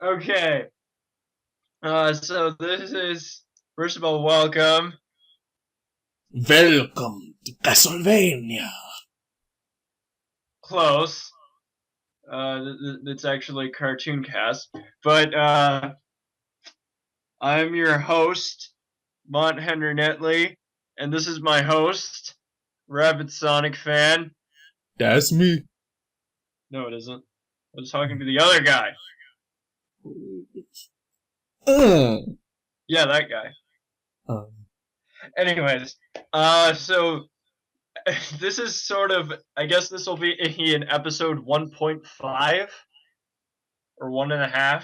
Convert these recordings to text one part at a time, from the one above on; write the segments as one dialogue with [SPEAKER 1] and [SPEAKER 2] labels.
[SPEAKER 1] Okay. So this is first of all, welcome.
[SPEAKER 2] Welcome to Castlevania.
[SPEAKER 1] Close. It's actually Cartoon Cast, but I'm your host, Mont Henry Netley, and this is my host, Rabid Sonic fan.
[SPEAKER 2] That's me.
[SPEAKER 1] No, it isn't. I was talking to the other guy.
[SPEAKER 2] Uh,
[SPEAKER 1] Yeah, that guy.
[SPEAKER 2] um,
[SPEAKER 1] Anyways, so this is sort of, I guess this will be in episode 1.5 or 1.5.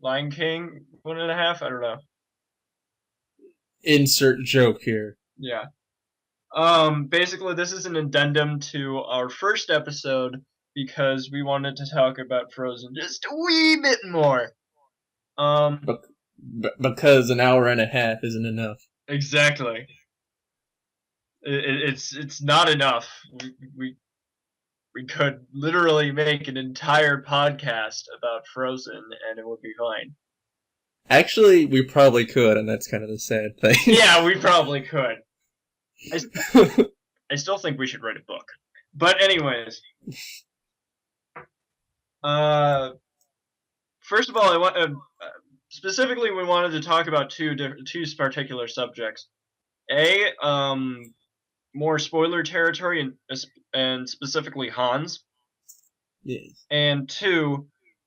[SPEAKER 1] Lion King 1.5. I don't know.
[SPEAKER 2] insert joke here.
[SPEAKER 1] Yeah. Basically, this is an addendum to our first episode because we wanted to talk about Frozen just a wee bit more. Um,
[SPEAKER 2] Because an hour and a half isn't enough.
[SPEAKER 1] exactly. It's not enough. We could literally make an entire podcast about Frozen and it would be fine.
[SPEAKER 2] Actually, we probably could, and that's kind of the sad thing.
[SPEAKER 1] Yeah, we probably could. I, I still think we should write a book. But anyways, uh, first of all, I want specifically we wanted to talk about two particular subjects. A, more spoiler territory and specifically Hans,
[SPEAKER 2] Yes.
[SPEAKER 1] and two,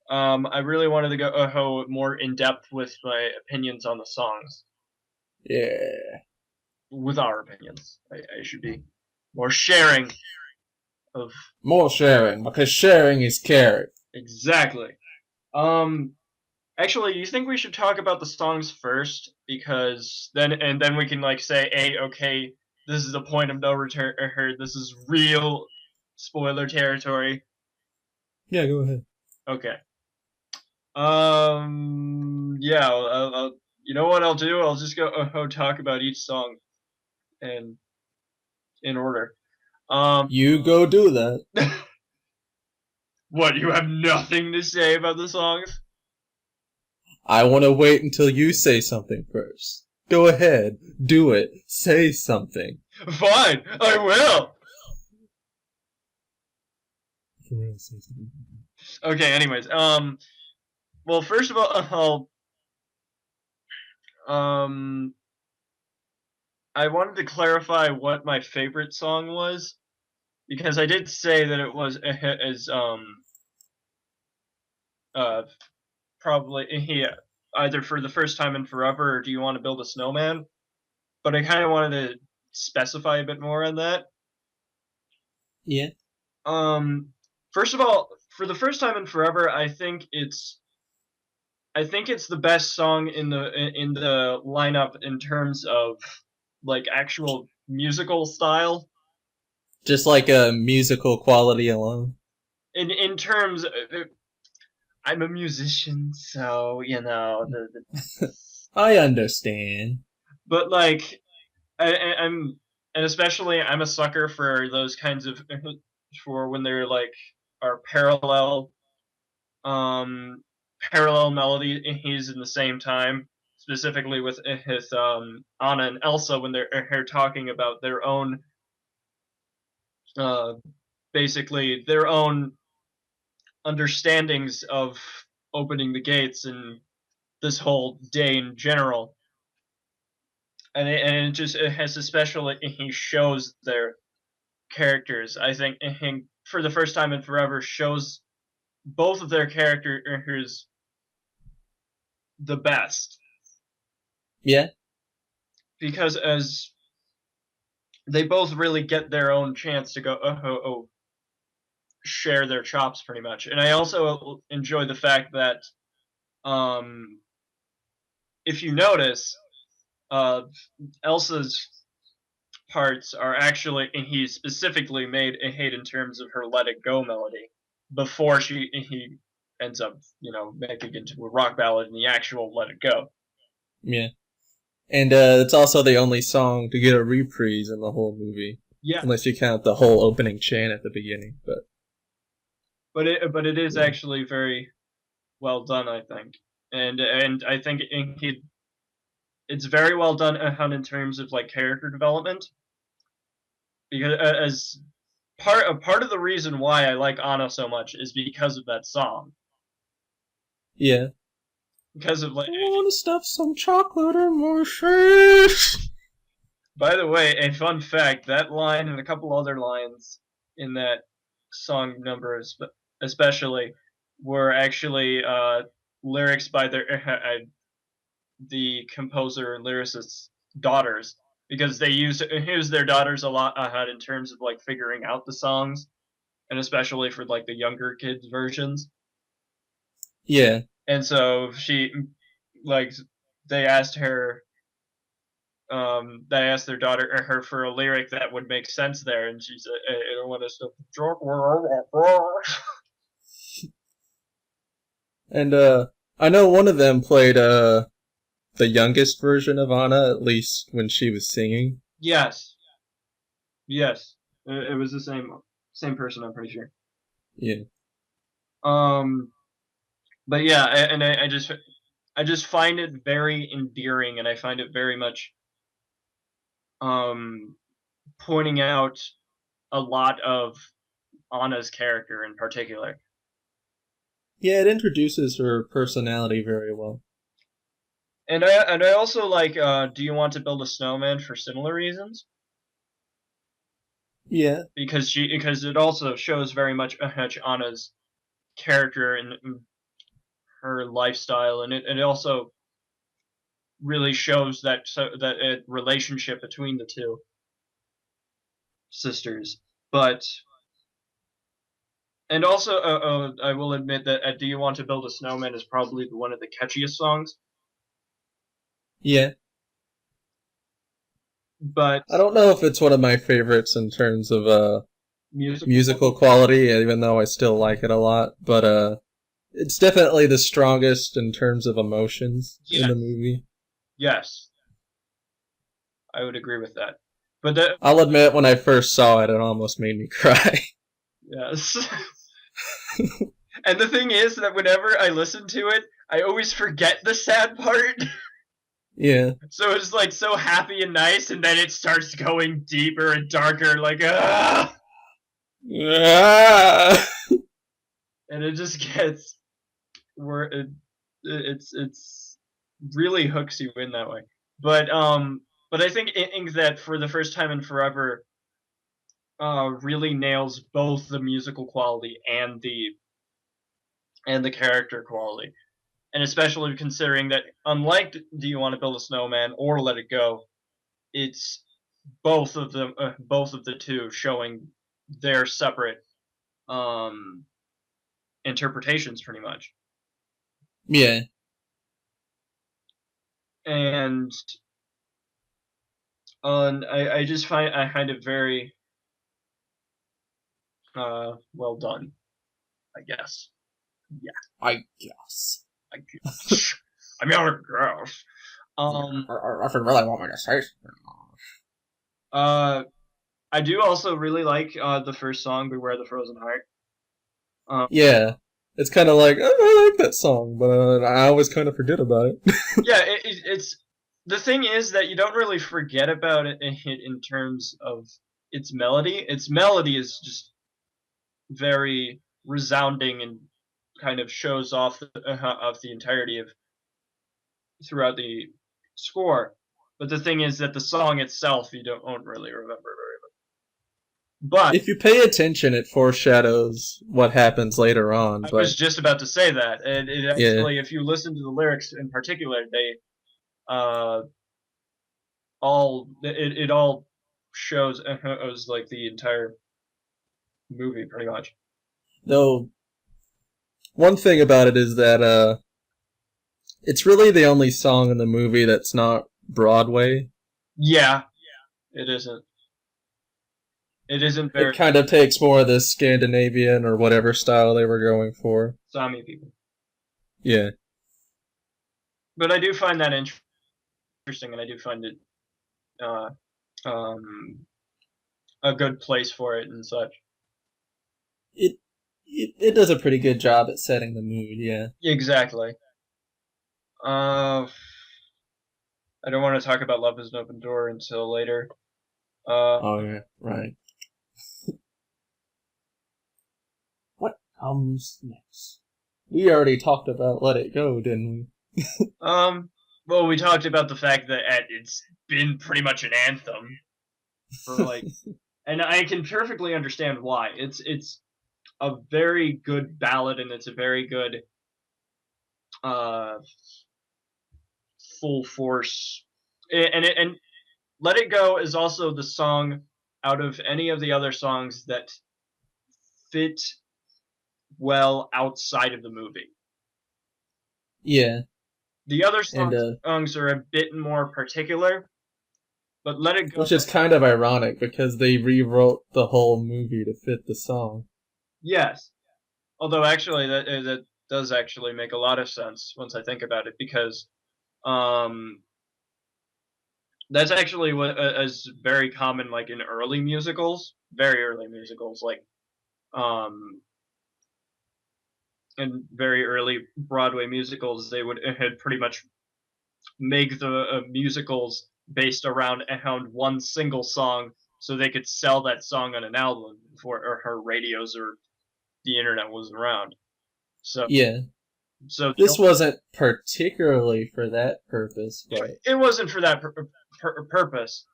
[SPEAKER 1] I really wanted to go more in depth with my opinions on the songs,
[SPEAKER 2] Yeah.
[SPEAKER 1] with our opinions. I should be more sharing of
[SPEAKER 2] More sharing, because sharing is caring.
[SPEAKER 1] exactly. Um, Actually, you think we should talk about the songs first because then we can like say, "Hey, okay, this is the point of no return. This is real spoiler territory."
[SPEAKER 2] Yeah, go ahead.
[SPEAKER 1] Okay. Yeah. You know what I'll do? I'll just go talk about each song and in order. Um,
[SPEAKER 2] You go do that.
[SPEAKER 1] what? You have nothing to say about the songs?
[SPEAKER 2] I want to wait until you say something first. Go ahead. Do it. Say something.
[SPEAKER 1] Fine, I will.
[SPEAKER 2] For real, say something.
[SPEAKER 1] Okay. Anyways, well, first of all, um, I wanted to clarify what my favorite song was because I did say that it was as uh probably yeah, either for the first time in forever or do you want to build a snowman? But I kind of wanted to specify a bit more on that.
[SPEAKER 2] Yeah.
[SPEAKER 1] Um, First of all, for the first time in forever, I think it's the best song in the lineup in terms of like actual musical style.
[SPEAKER 2] Just like a musical quality alone.
[SPEAKER 1] In terms I'm a musician, so you know
[SPEAKER 2] I understand.
[SPEAKER 1] but like I'm and especially I'm a sucker for those kinds of for when they're like are um parallel melodies in the same time. Specifically with his Anna and Elsa when they're talking about their own uh basically their own understandings of opening the gates and this whole day in general. And it just it has a special he shows their characters. I think for the first time in forever shows both of their characters the best
[SPEAKER 2] Yeah.
[SPEAKER 1] because as they both really get their own chance to go share their chops pretty much. And I also enjoy the fact that um, if you notice, uh, Elsa's parts are actually he specifically made a hate in terms of her "Let It Go" melody before he ends up making it into a rock ballad in the actual "Let It Go."
[SPEAKER 2] Yeah. And it's also the only song to get a reprise in the whole movie.
[SPEAKER 1] Yeah,
[SPEAKER 2] Unless you count the whole opening chant at the beginning. But
[SPEAKER 1] but it is
[SPEAKER 2] yeah.
[SPEAKER 1] actually very. well done, I think, and I think it's very well done in terms of like character development because as part of the reason why I like Anna so much is because of that song.
[SPEAKER 2] Yeah.
[SPEAKER 1] Because of like,
[SPEAKER 2] I want to stuff some chocolate in my face.
[SPEAKER 1] by the way, a fun fact: that line and a couple other lines in that song number, especially, were actually lyrics by the composer and lyricist's daughters because they use their daughters a lot in terms of like figuring out the songs and especially for like the younger kids versions.
[SPEAKER 2] Yeah.
[SPEAKER 1] And so she like they asked her they asked their daughter or her for a lyric that would make sense there, and she said, "I don't want to stop the joke."
[SPEAKER 2] And I know one of them played the youngest version of Anna, at least when she was singing.
[SPEAKER 1] Yes, yes, it was the same person. I'm pretty sure.
[SPEAKER 2] Yeah.
[SPEAKER 1] Um, but yeah, and I just find it very endearing, and I find it very much um pointing out a lot of Anna's character in particular.
[SPEAKER 2] Yeah, it introduces her personality very well.
[SPEAKER 1] And I also like Do You Want to Build a Snowman for similar reasons
[SPEAKER 2] Yeah.
[SPEAKER 1] because it also shows very much Anna's character and her lifestyle, and it also really shows that relationship between the two sisters. But and also I will admit that Do You Want to Build a Snowman is probably one of the catchiest songs.
[SPEAKER 2] Yeah.
[SPEAKER 1] But
[SPEAKER 2] I don't know if it's one of my favorites in terms of musical
[SPEAKER 1] musical,
[SPEAKER 2] quality, even though I still like it a lot, but it's definitely the strongest in terms of emotions in
[SPEAKER 1] yeah,
[SPEAKER 2] the movie.
[SPEAKER 1] yes, I would agree with that. But the
[SPEAKER 2] I'll admit, when I first saw it, it almost made me cry.
[SPEAKER 1] yes. And the thing is that whenever I listen to it, I always forget the sad part.
[SPEAKER 2] Yeah.
[SPEAKER 1] So it's like so happy and nice, and then it starts going deeper and darker, like ah,
[SPEAKER 2] Ah!
[SPEAKER 1] and it just gets where it's really hooks you in that way. But I think Ink that for the first time in forever really nails both the musical quality and the character quality. And especially considering that, unlike Do You Want to Build a Snowman or Let It Go, it's both of the two showing their separate um, interpretations, pretty much.
[SPEAKER 2] Yeah.
[SPEAKER 1] And I just find it very well done, I guess. Yeah,
[SPEAKER 2] I guess.
[SPEAKER 1] I guess. I mean, I guess. Um,
[SPEAKER 2] If you really want me to say
[SPEAKER 1] uh, I do also really like the first song, "Beware the Frozen Heart." Um,
[SPEAKER 2] yeah. It's kind of like, oh, I like that song, but I always kind of forget about it.
[SPEAKER 1] yeah, it's the thing is that you don't really forget about it in terms of its melody. Its melody is just very resounding and kind of shows off of the entirety of throughout the score. But the thing is that the song itself you don't really remember very much. But
[SPEAKER 2] If you pay attention, it foreshadows what happens later on,
[SPEAKER 1] I
[SPEAKER 2] but
[SPEAKER 1] was just about to say that, and it
[SPEAKER 2] yeah.
[SPEAKER 1] actually, if you listen to the lyrics in particular, they uh, it all shows as like the entire movie pretty much.
[SPEAKER 2] Though, one thing about it is that it's really the only song in the movie that's not Broadway.
[SPEAKER 1] Yeah, it isn't. It isn't
[SPEAKER 2] It
[SPEAKER 1] very
[SPEAKER 2] kind of takes more of the Scandinavian or whatever style they were going for.
[SPEAKER 1] Sami people,
[SPEAKER 2] Yeah.
[SPEAKER 1] but I do find that interesting, and I do find it uh, um, a good place for it and such.
[SPEAKER 2] It it does a pretty good job at setting the mood. Yeah.
[SPEAKER 1] Exactly. I don't want to talk about Love is an Open Door until later.
[SPEAKER 2] Oh yeah. Right. What comes next? We already talked about Let It Go, didn't we?
[SPEAKER 1] Well, we talked about the fact that it's been pretty much an anthem for like, and I can perfectly understand why. It's a very good ballad, and it's a very good uh full force, and Let It Go is also the song out of any of the other songs that fit well outside of the movie.
[SPEAKER 2] Yeah.
[SPEAKER 1] The other
[SPEAKER 2] And
[SPEAKER 1] songs are a bit more particular, but Let It Go.
[SPEAKER 2] which is kind of ironic because they rewrote the whole movie to fit the song.
[SPEAKER 1] Yes, although actually that does actually make a lot of sense once I think about it, because um, that's actually what is very common, like in early musicals, very early musicals, like um, in very early Broadway musicals, they would had pretty much make the musicals based around one single song, so they could sell that song on an album before or her radios or the internet was around. So
[SPEAKER 2] Yeah.
[SPEAKER 1] so
[SPEAKER 2] This wasn't particularly for that purpose, but
[SPEAKER 1] it wasn't for that purpose.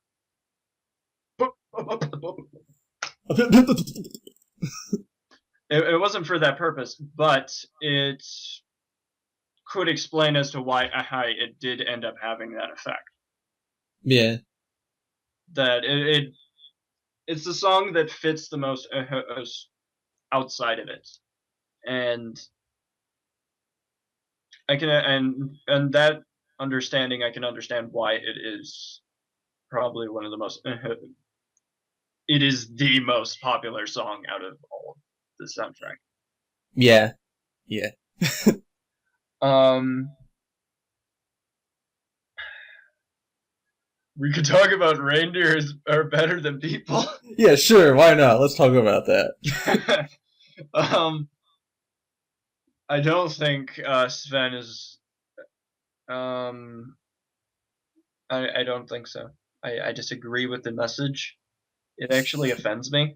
[SPEAKER 1] It wasn't for that purpose, but it could explain as to why it did end up having that effect.
[SPEAKER 2] yeah.
[SPEAKER 1] That it's the song that fits the most outside of it, and I can and that understanding, I can understand why it is probably one of the most. It is the most popular song out of all of the soundtrack.
[SPEAKER 2] Yeah. Yeah.
[SPEAKER 1] We could talk about reindeers are better than people.
[SPEAKER 2] Yeah, sure, why not? Let's talk about that.
[SPEAKER 1] I don't think Sven is. I don't think so. I disagree with the message. It actually offends me.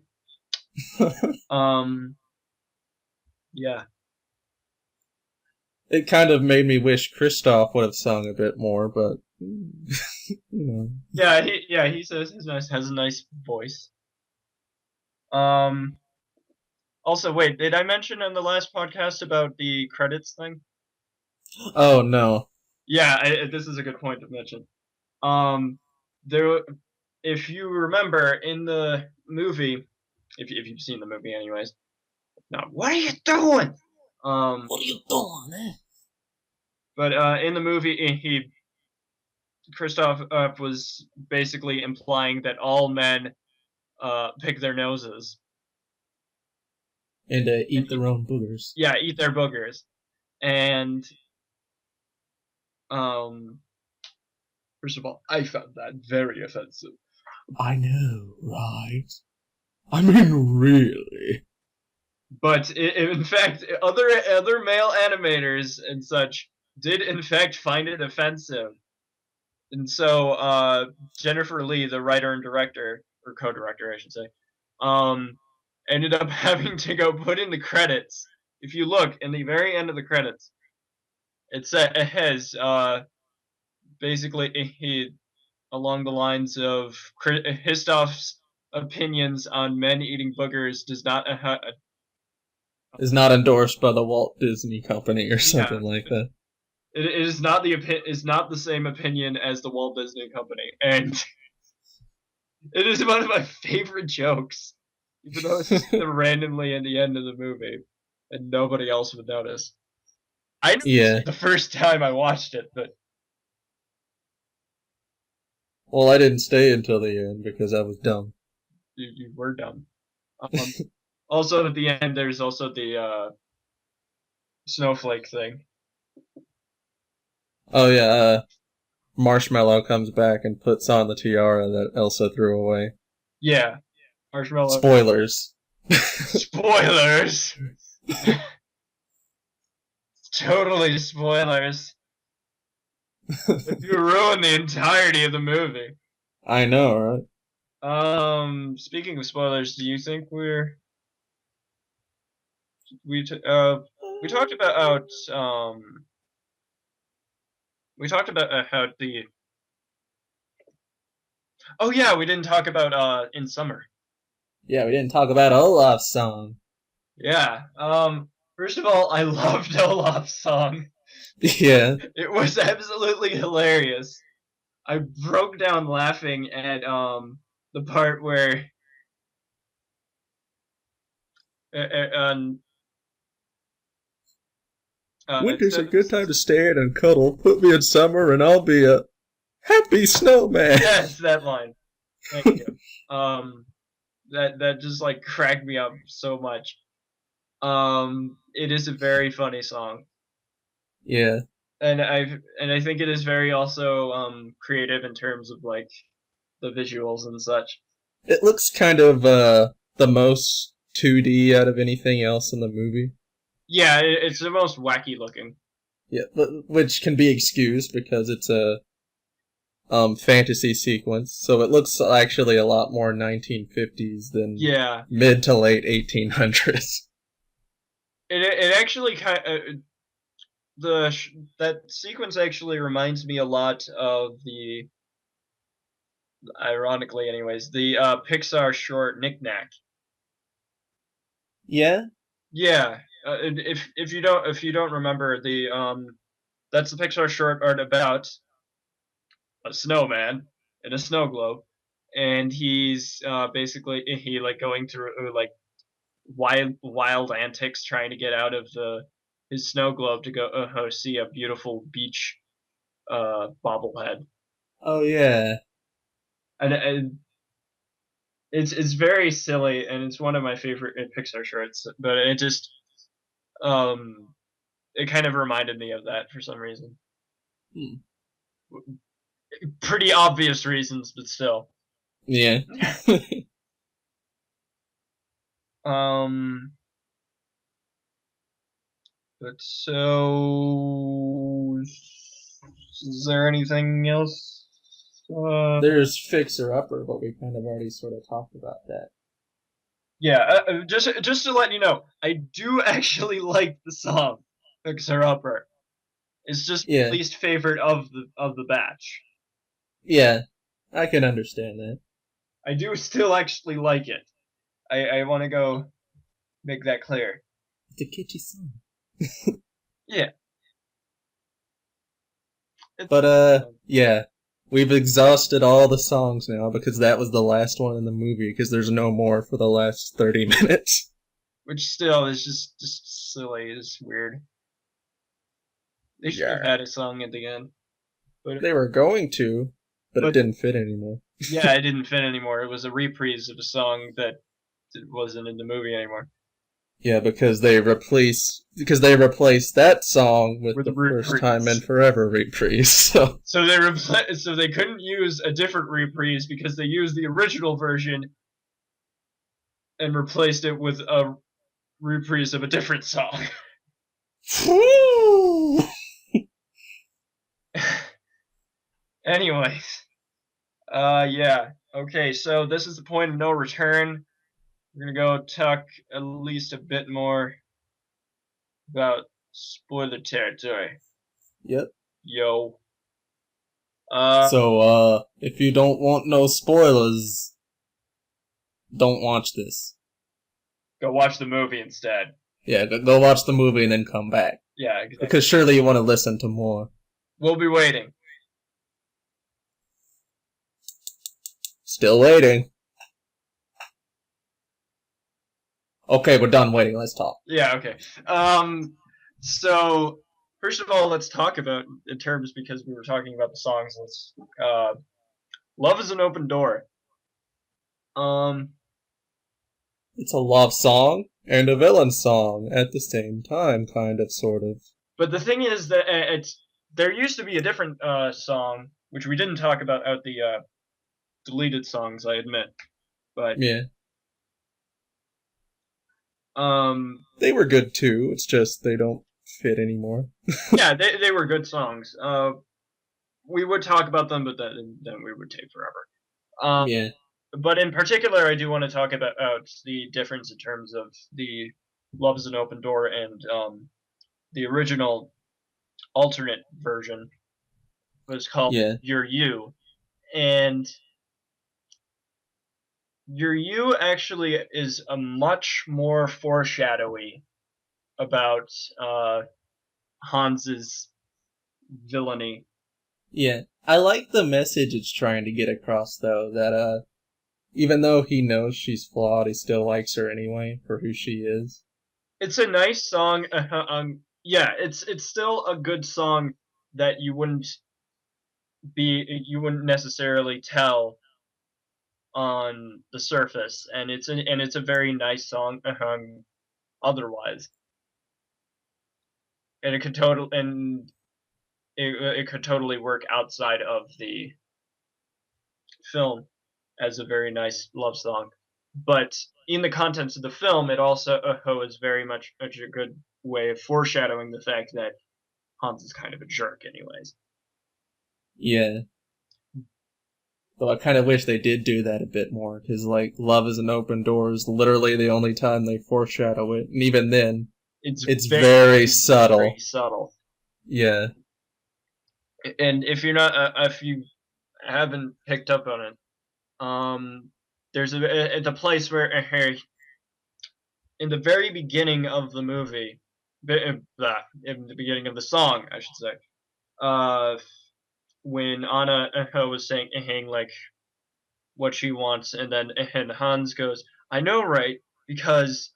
[SPEAKER 1] Yeah.
[SPEAKER 2] It kind of made me wish Christoph would have sung a bit more, but you know.
[SPEAKER 1] He says has a nice voice. Also, wait, did I mention in the last podcast about the credits thing?
[SPEAKER 2] Oh no.
[SPEAKER 1] Yeah, this is a good point to mention. There, if you remember in the movie, if you've seen the movie, anyways. No, what are you doing?
[SPEAKER 2] What are you doing, eh?
[SPEAKER 1] But in the movie, Christoph was basically implying that all men pick their noses
[SPEAKER 2] And eat their own boogers.
[SPEAKER 1] Yeah, eat their boogers, and um, first of all, I found that very offensive.
[SPEAKER 2] I know, right? I mean, really.
[SPEAKER 1] But in fact, other male animators and such did in fact find it offensive, and so Jennifer Lee, the writer and director, or co-director, I should say, ended up having to go put in the credits. If you look in the very end of the credits, it has basically along the lines of Histoff's opinions on men eating boogers does not
[SPEAKER 2] Is not endorsed by the Walt Disney Company or something like that.
[SPEAKER 1] It is not the same opinion as the Walt Disney Company, and it is one of my favorite jokes, even though it's just randomly in the end of the movie, and nobody else would notice. I noticed the first time I watched it, but
[SPEAKER 2] well, I didn't stay until the end because I was dumb.
[SPEAKER 1] You were dumb. Also, at the end, there's also the snowflake thing.
[SPEAKER 2] Oh yeah, Marshmallow comes back and puts on the tiara that Elsa threw away.
[SPEAKER 1] Yeah, Marshmallow.
[SPEAKER 2] Spoilers.
[SPEAKER 1] Spoilers. Totally spoilers. You ruined the entirety of the movie.
[SPEAKER 2] I know, right?
[SPEAKER 1] Speaking of spoilers, do you think we talked about we talked about how the oh yeah, we didn't talk about In Summer.
[SPEAKER 2] Yeah, we didn't talk about Olaf's song.
[SPEAKER 1] Yeah. First of all, I loved Olaf's song.
[SPEAKER 2] Yeah.
[SPEAKER 1] It was absolutely hilarious. I broke down laughing at the part where on
[SPEAKER 2] Winter's a good time to stay in and cuddle. Put me in summer and I'll be a happy snowman.
[SPEAKER 1] yes, that line. Thank you. That just like cracked me up so much. It is a very funny song,
[SPEAKER 2] Yeah.
[SPEAKER 1] and I think it is very also creative in terms of like the visuals and such.
[SPEAKER 2] It looks kind of the most 2D out of anything else in the movie.
[SPEAKER 1] Yeah, it's the most wacky looking.
[SPEAKER 2] Yeah, which can be excused because it's a fantasy sequence, so it looks actually a lot more 1950s than
[SPEAKER 1] Yeah,
[SPEAKER 2] mid to late 1800s.
[SPEAKER 1] it actually kind of, that sequence actually reminds me a lot of the ironically anyways the Pixar short Knick Knack.
[SPEAKER 2] Yeah.
[SPEAKER 1] Yeah, if you don't remember the that's the Pixar short art about a snowman in a snow globe, and he's basically he like going through like wild antics trying to get out of the his snow globe to go see a beautiful beach bobblehead,
[SPEAKER 2] Oh yeah.
[SPEAKER 1] and it's very silly and it's one of my favorite Pixar shorts, but it just um it kind of reminded me of that for some reason.
[SPEAKER 2] Hmm.
[SPEAKER 1] Pretty obvious reasons, but still.
[SPEAKER 2] Yeah.
[SPEAKER 1] Um, but so is there anything else?
[SPEAKER 2] There's Fixer Upper, but we kind of already sort of talked about that.
[SPEAKER 1] Yeah, just to let you know, I do actually like the song "Fixer Upper." It's just my
[SPEAKER 2] Yeah.
[SPEAKER 1] least favorite of the batch.
[SPEAKER 2] Yeah. I can understand that.
[SPEAKER 1] I do still actually like it. I want to go make that clear.
[SPEAKER 2] It's a catchy song.
[SPEAKER 1] Yeah, it's
[SPEAKER 2] But yeah. We've exhausted all the songs now because that was the last one in the movie because there's no more for the last 30 minutes.
[SPEAKER 1] which still is just silly. It's weird. They should have
[SPEAKER 2] Yeah.
[SPEAKER 1] had a song at the end, but
[SPEAKER 2] They were going to, but it
[SPEAKER 1] but
[SPEAKER 2] didn't fit anymore.
[SPEAKER 1] yeah, it didn't fit anymore. It was a reprise of a song that wasn't in the movie anymore.
[SPEAKER 2] Yeah, because they replaced that song with
[SPEAKER 1] With a
[SPEAKER 2] the First Time in
[SPEAKER 1] reprise.
[SPEAKER 2] Forever reprise. So
[SPEAKER 1] So they couldn't use a different reprise because they used the original version and replaced it with a reprise of a different song. Anyways, yeah. Okay, so this is the point of no return. We're gonna go talk at least a bit more about spoiler territory.
[SPEAKER 2] Yep.
[SPEAKER 1] Yo.
[SPEAKER 2] So if you don't want no spoilers, don't watch this.
[SPEAKER 1] Go watch the movie instead.
[SPEAKER 2] Yeah, go watch the movie and then come back.
[SPEAKER 1] Yeah, exactly.
[SPEAKER 2] Because surely you want to listen to more.
[SPEAKER 1] We'll be waiting.
[SPEAKER 2] Still waiting. Okay, we're done waiting. Let's talk.
[SPEAKER 1] Yeah, okay. So first of all, let's talk about in terms because we were talking about the songs. Let's Love is an Open Door. Um,
[SPEAKER 2] It's a love song and a villain song at the same time, kind of, sort of.
[SPEAKER 1] but the thing is that it's there used to be a different song which we didn't talk about out the deleted songs, I admit. But
[SPEAKER 2] Yeah. They were good too. It's just they don't fit anymore.
[SPEAKER 1] Yeah, they were good songs. We would talk about them, but then we would take forever. Um,
[SPEAKER 2] Yeah.
[SPEAKER 1] but in particular, I do want to talk about the difference in terms of the "Love Is an Open Door" and the original alternate version was called
[SPEAKER 2] Yeah.
[SPEAKER 1] "You're You," and "You're You" actually is a much more foreshadowy about Hans's villainy.
[SPEAKER 2] Yeah. I like the message it's trying to get across though, that even though he knows she's flawed, he still likes her anyway for who she is.
[SPEAKER 1] It's a nice song. Yeah, it's still a good song that you wouldn't necessarily tell on the surface, and it's a very nice song otherwise, and it could totally work outside of the film as a very nice love song. But in the contents of the film, it also is very much a good way of foreshadowing the fact that Hans is kind of a jerk, anyways.
[SPEAKER 2] Yeah. Though I kind of wish they did do that a bit more, because, like, Love is an Open Door is literally the only time they foreshadow it, and even then,
[SPEAKER 1] It's
[SPEAKER 2] it's very
[SPEAKER 1] very
[SPEAKER 2] subtle.
[SPEAKER 1] subtle.
[SPEAKER 2] Yeah.
[SPEAKER 1] And if you haven't picked up on it, there's the place where in the very beginning of the movie, in the beginning of the song, I should say, uh, when Anna was saying like what she wants, and Hans goes, "I know, right? Because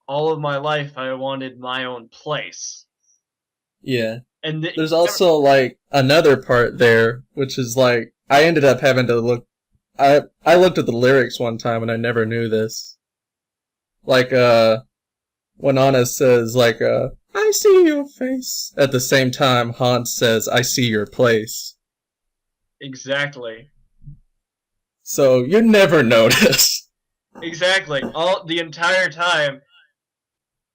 [SPEAKER 1] all of my life I wanted my own place."
[SPEAKER 2] Yeah.
[SPEAKER 1] And
[SPEAKER 2] There's also, like, another part there, which is, like, I ended up having to look. I looked at the lyrics one time and I never knew this. Like, when Anna says, like, I see your face. At the same time, Hans says, I see your place.
[SPEAKER 1] exactly,
[SPEAKER 2] So, you never notice.
[SPEAKER 1] exactly, all the entire time,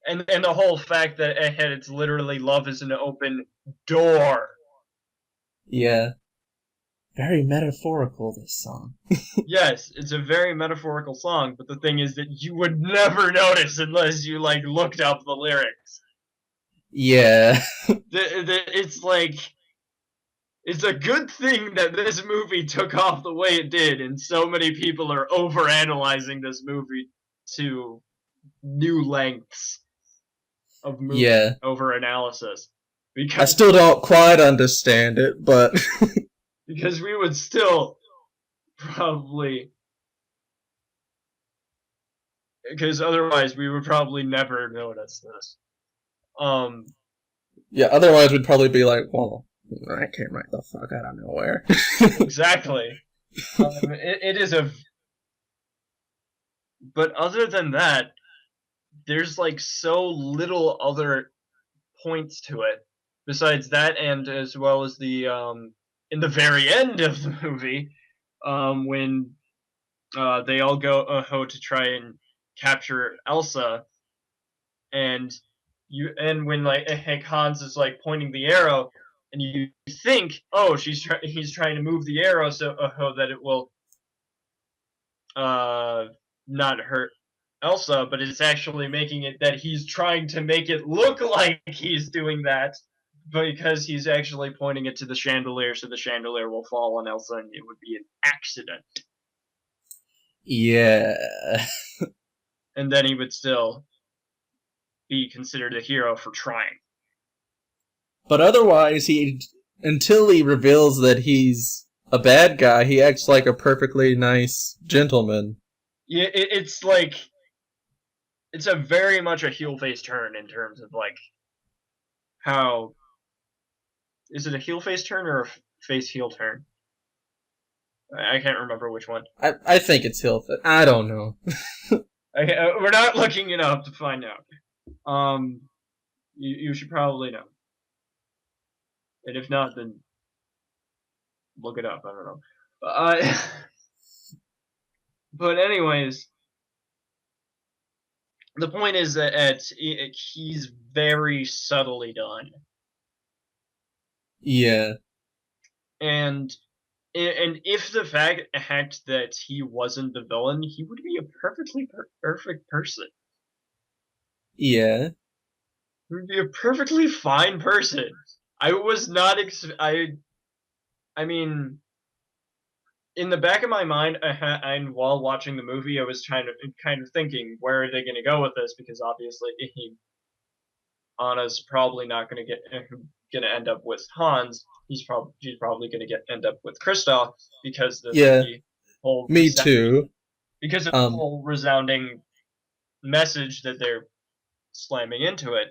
[SPEAKER 1] and the whole fact that it's literally love is an open door.
[SPEAKER 2] Yeah. Very metaphorical, this song.
[SPEAKER 1] Yes, it's a very metaphorical song, but the thing is that you would never notice unless you like looked up the lyrics.
[SPEAKER 2] Yeah.
[SPEAKER 1] It's like it's a good thing that this movie took off the way it did, and so many people are overanalyzing this movie to new lengths of movie
[SPEAKER 2] Yeah.
[SPEAKER 1] over analysis
[SPEAKER 2] I
[SPEAKER 1] because
[SPEAKER 2] still don't quite understand it, but
[SPEAKER 1] we would still probably because otherwise we would probably never notice this. Um,
[SPEAKER 2] yeah, otherwise we'd probably be like, well, I came right the fuck out of nowhere.
[SPEAKER 1] exactly. It is a, but other than that, there's like so little other points to it besides that, and as well as the in the very end of the movie, when they all go to try and capture Elsa, and when like Hans is like pointing the arrow, and you think, oh, he's trying to move the arrow so that it will uh not hurt Elsa, but it's actually making it that he's trying to make it look like he's doing that because he's actually pointing it to the chandelier so the chandelier will fall on Elsa and it would be an accident.
[SPEAKER 2] Yeah.
[SPEAKER 1] And then he would still be considered a hero for trying.
[SPEAKER 2] But otherwise, until he reveals that he's a bad guy, he acts like a perfectly nice gentleman.
[SPEAKER 1] Yeah, it's like it's a very much a heel face turn in terms of like how is it a heel face turn or a face heel turn? I can't remember which one.
[SPEAKER 2] I think it's Hilton. I don't know.
[SPEAKER 1] We're not looking it up to find out. Um, you should probably know, and if not, then look it up. I don't know. But anyways, the point is that he's very subtly done,
[SPEAKER 2] Yeah.
[SPEAKER 1] and if the fact that he wasn't the villain, he would be a perfectly perfect person.
[SPEAKER 2] Yeah.
[SPEAKER 1] He would be a perfectly fine person. I was not I mean, in the back of my mind, and while watching the movie, I was kind of thinking, where are they going to go with this? Because obviously, Anna's probably not going to get going to end up with Hans. She's probably going to end up with Kristoff because of
[SPEAKER 2] Yeah.
[SPEAKER 1] the whole
[SPEAKER 2] Me too. Um,
[SPEAKER 1] resounding message that they're slamming into it.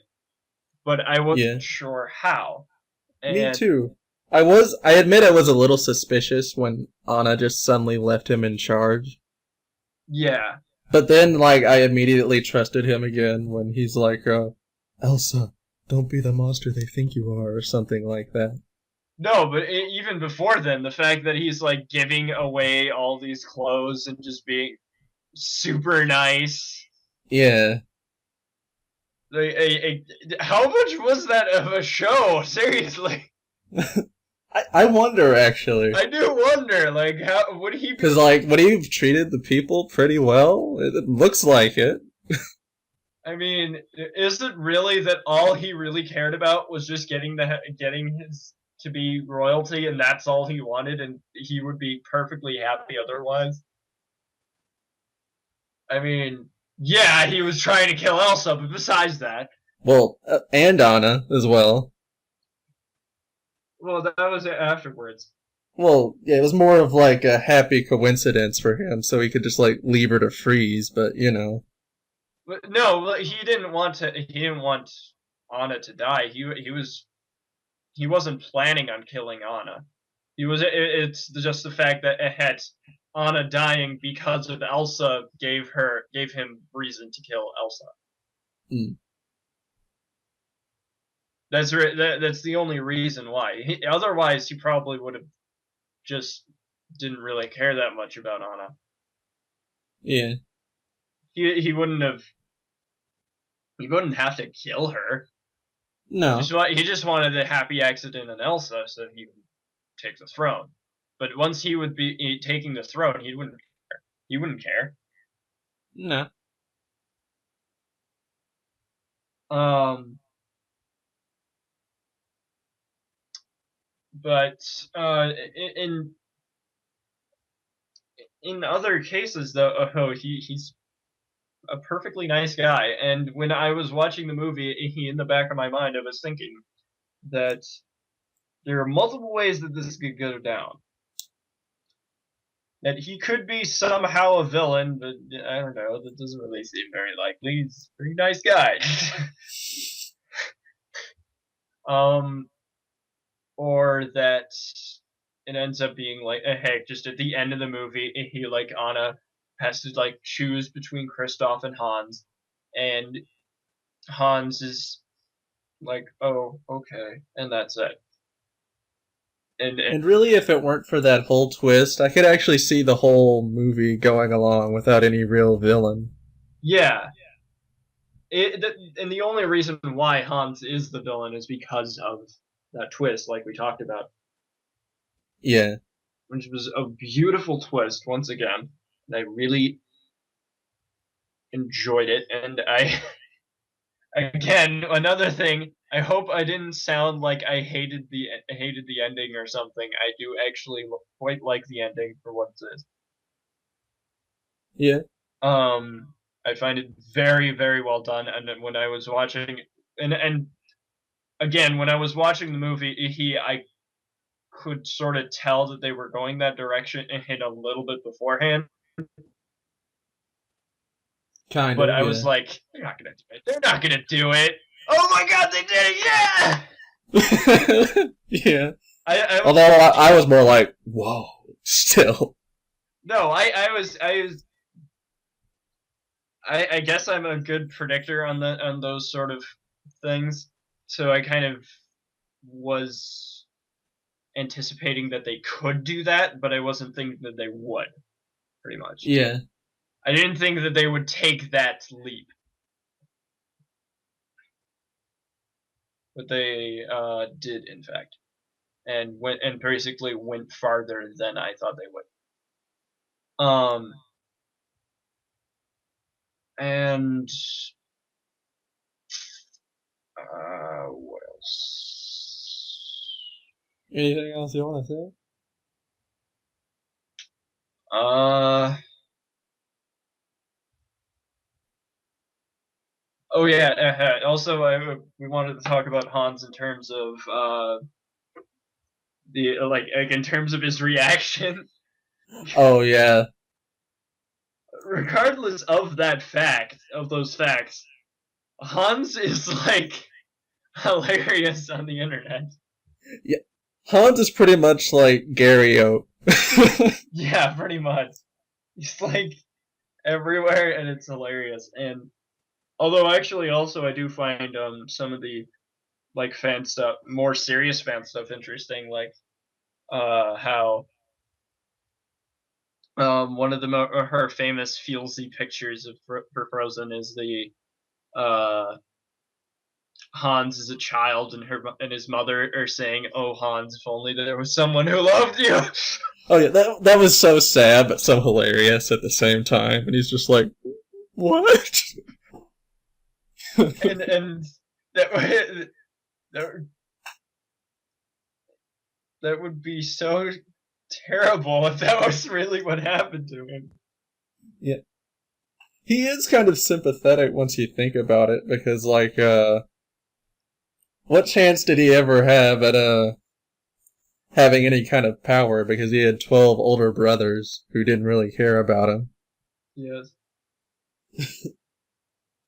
[SPEAKER 1] But I
[SPEAKER 2] yeah.
[SPEAKER 1] wasn't sure how.
[SPEAKER 2] Me
[SPEAKER 1] And
[SPEAKER 2] too. I admit I was a little suspicious when Anna just suddenly left him in charge.
[SPEAKER 1] yeah,
[SPEAKER 2] But then, like, I immediately trusted him again when he's like, Elsa, don't be the monster they think you are, or something like that.
[SPEAKER 1] no, but even before then, the fact that he's like giving away all these clothes and just being super nice.
[SPEAKER 2] Yeah.
[SPEAKER 1] Like, how much was that of a show? Seriously,
[SPEAKER 2] I wonder, actually.
[SPEAKER 1] I do wonder. Like, how would he be?
[SPEAKER 2] Because, like, would he have treated the people pretty well? It looks like it.
[SPEAKER 1] I mean, is it really that all he really cared about was just getting his to be royalty, and that's all he wanted, and he would be perfectly happy otherwise? I mean, yeah, he was trying to kill Elsa, but besides that,
[SPEAKER 2] Well, and Anna as well.
[SPEAKER 1] well, that was afterwards.
[SPEAKER 2] Well, yeah, it was more of like a happy coincidence for him, so he could just like leave her to freeze. But
[SPEAKER 1] But no, he didn't want to. He didn't want Anna to die. He wasn't planning on killing Anna. It's just the fact that it had Anna dying because of Elsa gave him reason to kill Elsa.
[SPEAKER 2] mm,
[SPEAKER 1] That's the only reason why. Otherwise, he probably would have just didn't really care that much about Anna.
[SPEAKER 2] yeah,
[SPEAKER 1] He wouldn't have. He wouldn't have to kill her.
[SPEAKER 2] no,
[SPEAKER 1] He just wanted a happy accident in Elsa so he would take the throne. But once he would be taking the throne, he wouldn't care.
[SPEAKER 2] no,
[SPEAKER 1] Um, but in other cases, though, oh, he's a perfectly nice guy. And when I was watching the movie, in the back of my mind, I was thinking that there are multiple ways that this could go down. That he could be somehow a villain, but I don't know. That doesn't really seem very likely. He's a pretty nice guy. um, or that it ends up being like a heck. Just at the end of the movie, he like Anna has to like choose between Kristoff and Hans, and Hans is like, "Oh, okay," and that's it. And
[SPEAKER 2] and really, if it weren't for that whole twist, I could actually see the whole movie going along without any real villain.
[SPEAKER 1] yeah, and the only reason why Hans is the villain is because of that twist, like we talked about,
[SPEAKER 2] Yeah,
[SPEAKER 1] which was a beautiful twist once again. And I really enjoyed it, and I again another thing. I hope I didn't sound like I hated the ending or something. I do actually quite like the ending for what it is.
[SPEAKER 2] yeah,
[SPEAKER 1] I find it very very well done. And then when I was watching, and again when I was watching the movie, I could sort of tell that they were going that direction and hit a little bit beforehand.
[SPEAKER 2] kind
[SPEAKER 1] But
[SPEAKER 2] of,
[SPEAKER 1] I was
[SPEAKER 2] yeah.
[SPEAKER 1] like, they're not gonna do it. They're not gonna do it. Oh my god, they did it! Yeah.
[SPEAKER 2] Yeah.
[SPEAKER 1] I was
[SPEAKER 2] Although I was more like, whoa, still.
[SPEAKER 1] no, I guess I'm a good predictor on those sort of things. So I kind of was anticipating that they could do that, but I wasn't thinking that they would. Pretty much.
[SPEAKER 2] Yeah.
[SPEAKER 1] I didn't think that they would take that leap. but they did in fact, and basically went farther than I thought they would. And what else?
[SPEAKER 2] Anything else you want to say?
[SPEAKER 1] Uh, oh yeah. Also, we wanted to talk about Hans in terms of the like in terms of his reaction.
[SPEAKER 2] Oh yeah,
[SPEAKER 1] Regardless of those facts, Hans is like hilarious on the internet.
[SPEAKER 2] yeah. Hans is pretty much like Gary O.
[SPEAKER 1] Yeah, pretty much. He's like everywhere, and it's hilarious. And although actually, also I do find some of the like fan stuff, more serious fan stuff, interesting. Like how one of her famous feelsy pictures of for Frozen is the uh Hans as a child, and his mother are saying, "Oh Hans, if only there was someone who loved you."
[SPEAKER 2] Oh yeah, that was so sad but so hilarious at the same time, and he's just like, what?
[SPEAKER 1] and that that that would be so terrible if that was really what happened to him.
[SPEAKER 2] Yeah, he is kind of sympathetic once you think about it, because like, what chance did he ever have at having any kind of power? Because he had 12 older brothers who didn't really care about him.
[SPEAKER 1] Yes.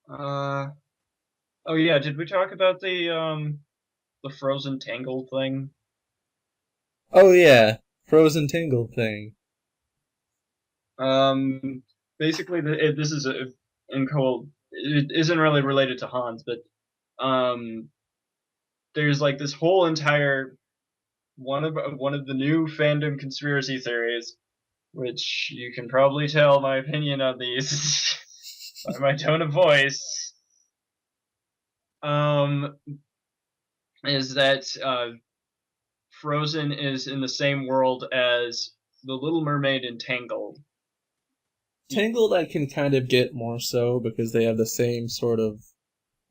[SPEAKER 1] Oh yeah, did we talk about the Frozen Tangled thing?
[SPEAKER 2] Oh yeah, Frozen Tingle thing.
[SPEAKER 1] Um, basically, this is in cold. It isn't really related to Hans, but um, there's like this whole entire one of the new fandom conspiracy theories, which you can probably tell my opinion on these by my tone of voice. Um, is that Frozen is in the same world as The Little Mermaid and Tangled.
[SPEAKER 2] Tangled I can kind of get more so because they have the same sort of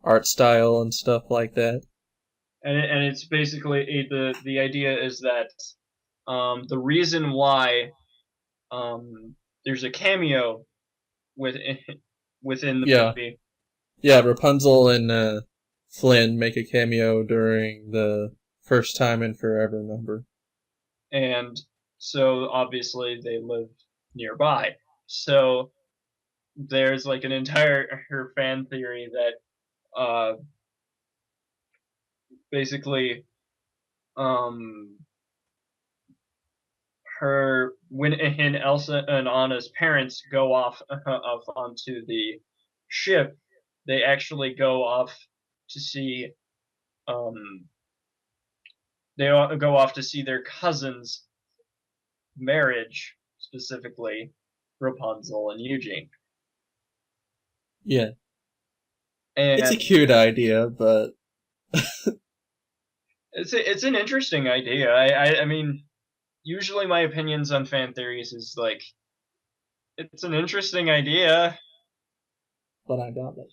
[SPEAKER 2] art style and stuff like that.
[SPEAKER 1] And it's basically the idea is that the reason why there's a cameo within within the
[SPEAKER 2] Yeah.
[SPEAKER 1] movie,
[SPEAKER 2] Yeah, Rapunzel and Flynn make a cameo during the First Time in Forever number.
[SPEAKER 1] and so obviously they live nearby. So there's like an entire her fan theory that basically um, her when Elsa and Anna's parents go off onto the ship, they actually go off to see um, they go off to see their cousin's marriage, specifically Rapunzel and Eugene.
[SPEAKER 2] Yeah. It's a
[SPEAKER 1] And
[SPEAKER 2] cute idea, but
[SPEAKER 1] it's an interesting idea. I mean, usually my opinions on fan theories is like it's an interesting idea.
[SPEAKER 2] I got that.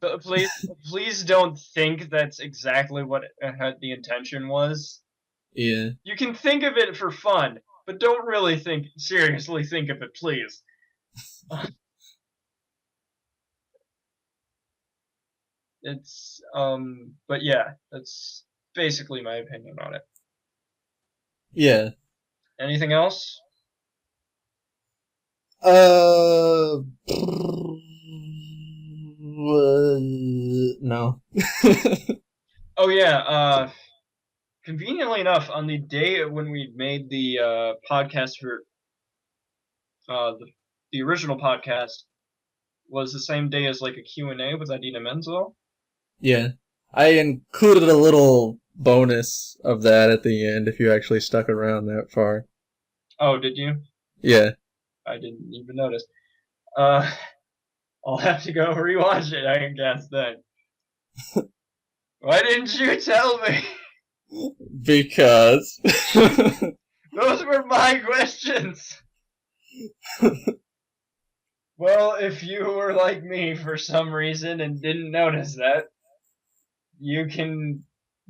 [SPEAKER 1] But please don't think that's exactly what the intention was.
[SPEAKER 2] Yeah.
[SPEAKER 1] You can think of it for fun, but don't really seriously think of it, please. But yeah, that's basically my opinion on it.
[SPEAKER 2] Yeah.
[SPEAKER 1] Anything else?
[SPEAKER 2] No.
[SPEAKER 1] Oh yeah, conveniently enough, on the day when we made the podcast for the original podcast was the same day as like a Q&A with Adina Menzel.
[SPEAKER 2] Yeah. I included a little bonus of that at the end if you actually stuck around that far.
[SPEAKER 1] Oh, did you?
[SPEAKER 2] Yeah.
[SPEAKER 1] I didn't even notice. Uh, I'll have to go rewatch it, I guess then. Why didn't you tell me?
[SPEAKER 2] Because.
[SPEAKER 1] Those were my questions. Well, if you were like me for some reason and didn't notice that, you can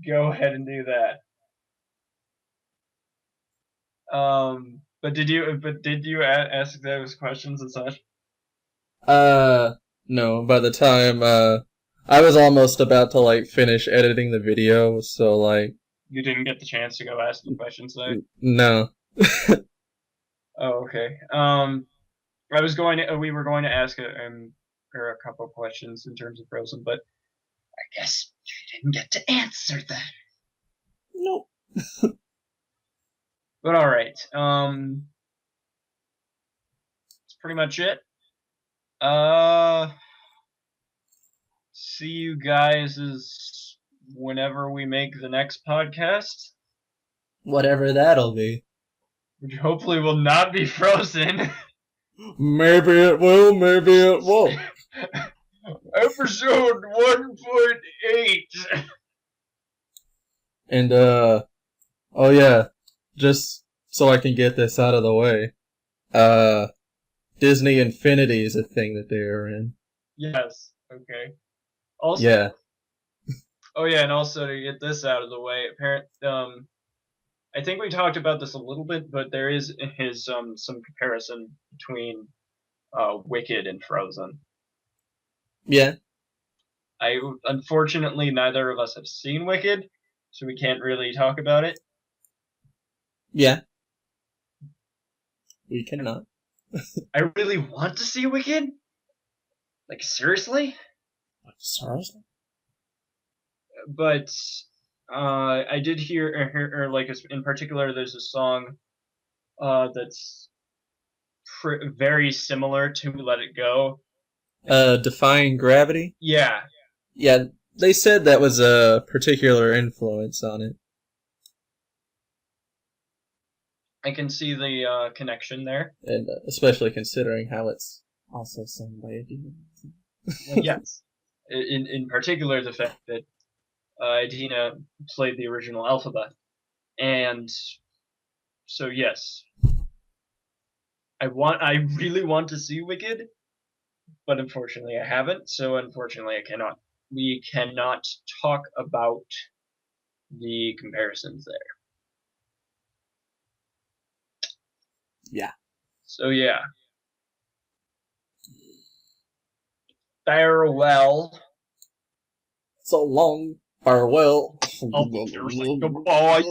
[SPEAKER 1] go ahead and do that. But did you ask those questions and such?
[SPEAKER 2] No, by the time, I was almost about to, like, finish editing the video, so, like...
[SPEAKER 1] You didn't get the chance to go ask the questions though?
[SPEAKER 2] No.
[SPEAKER 1] Oh, okay. We were going to ask her a couple of questions in terms of Frozen, but I guess you didn't get to answer them.
[SPEAKER 2] Nope.
[SPEAKER 1] But alright, that's pretty much it. See you guys whenever we make the next podcast.
[SPEAKER 2] Whatever that'll be.
[SPEAKER 1] Which hopefully will not be Frozen.
[SPEAKER 2] Maybe it will, maybe it won't.
[SPEAKER 1] Episode 1.8.
[SPEAKER 2] And, oh yeah, just so I can get this out of the way, Disney Infinity is a thing that they are in.
[SPEAKER 1] Yes, okay. Also,
[SPEAKER 2] Yeah.
[SPEAKER 1] Oh yeah, and also to get this out of the way, I think we talked about this a little bit, but there is some comparison between Wicked and Frozen.
[SPEAKER 2] Yeah.
[SPEAKER 1] Unfortunately, neither of us have seen Wicked, so we can't really talk about it.
[SPEAKER 2] Yeah. We cannot.
[SPEAKER 1] I really want to see Wicked. Like, seriously?
[SPEAKER 2] Seriously?
[SPEAKER 1] But I did hear, like, in particular, there's a song that's very similar to Let It Go.
[SPEAKER 2] Defying Gravity?
[SPEAKER 1] Yeah.
[SPEAKER 2] Yeah, they said that was a particular influence on it.
[SPEAKER 1] I can see the connection there.
[SPEAKER 2] And especially considering how it's also sung by Adina.
[SPEAKER 1] Well, yes. In particular, the fact that Adina played the original Alphabet. And so, yes. I really want to see Wicked, but unfortunately I haven't, so unfortunately we cannot talk about the comparisons there.
[SPEAKER 2] Yeah.
[SPEAKER 1] So yeah. Farewell.
[SPEAKER 2] So long. Farewell.
[SPEAKER 1] Goodbye.